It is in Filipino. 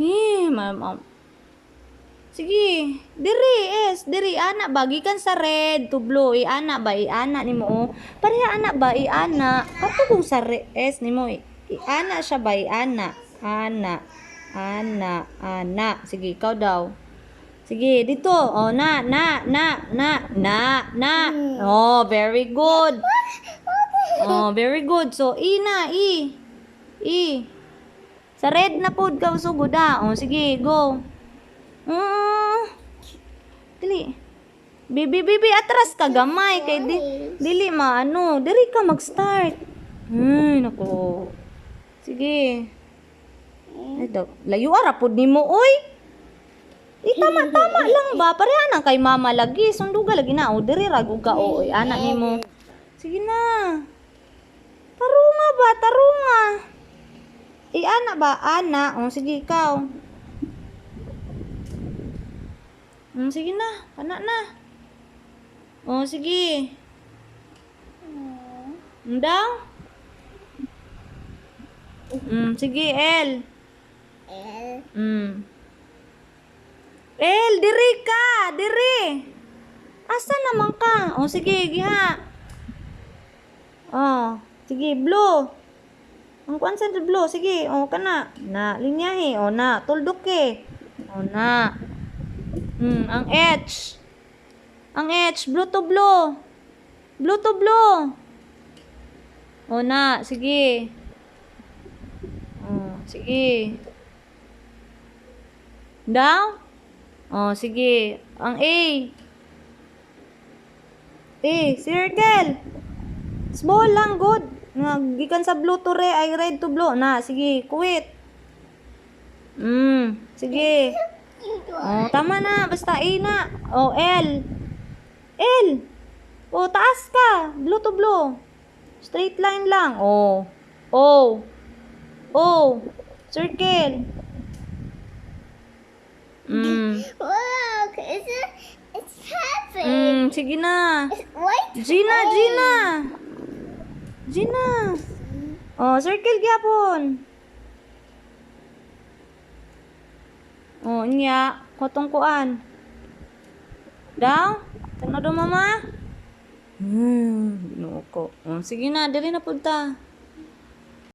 Ma'am. Sige, diri diri ana ba gikan sa red to blue, ana ba ana nimo oh. Pareha ana ba ana. Kato kung sa S nimo ana siya ba ana. Ana. Sige, ikaw daw. Sige, dito. Oh, na. Oh, very good. Oh, very good. So, I. Sa red na pod ka usugod ah. Oh, sige, go. Dili. Bibi, atras ka gamay kay dili maano. Diri ka mag-start. Nako. Sige. Ito, layo ara pod nimo oy. Tama lang ba? Pareha na kay mama lagi. Sunduga lagi na. O, diri rago ka oy. Anak nimo. Sige na. Tarunga ba? Tarunga. Ana ba? Ana. O, sige ikaw. Sige na. Anak na. O, sige. Daw? Sige, L. El, diri ka. Diri. Asa naman ka? O, sige, giha. O, sige, blue. Ang kuan sa blue. Sige, o, kana. Na, linyahe. O, na. Tuldok eh. O, na. Ang H. Ang H. Blue to blue. Blue to blue. O, na. Sige. O, sige. Down? O, sige. Ang A. Circle. Small lang, good. Gikan sa blue to red, ay red to blue. Na, sige, quit. Sige. O, tama na. Basta A na. O, L. O, taas ka. Blue to blue. Straight line lang. O. Circle. Look, it's perfect. Sige na. It's white. Gina. Oh, circle gyapon. Oh, nya, kotong kuan. Daw? Tanaw do mama? No ko. Oh, sige na, dili na punta.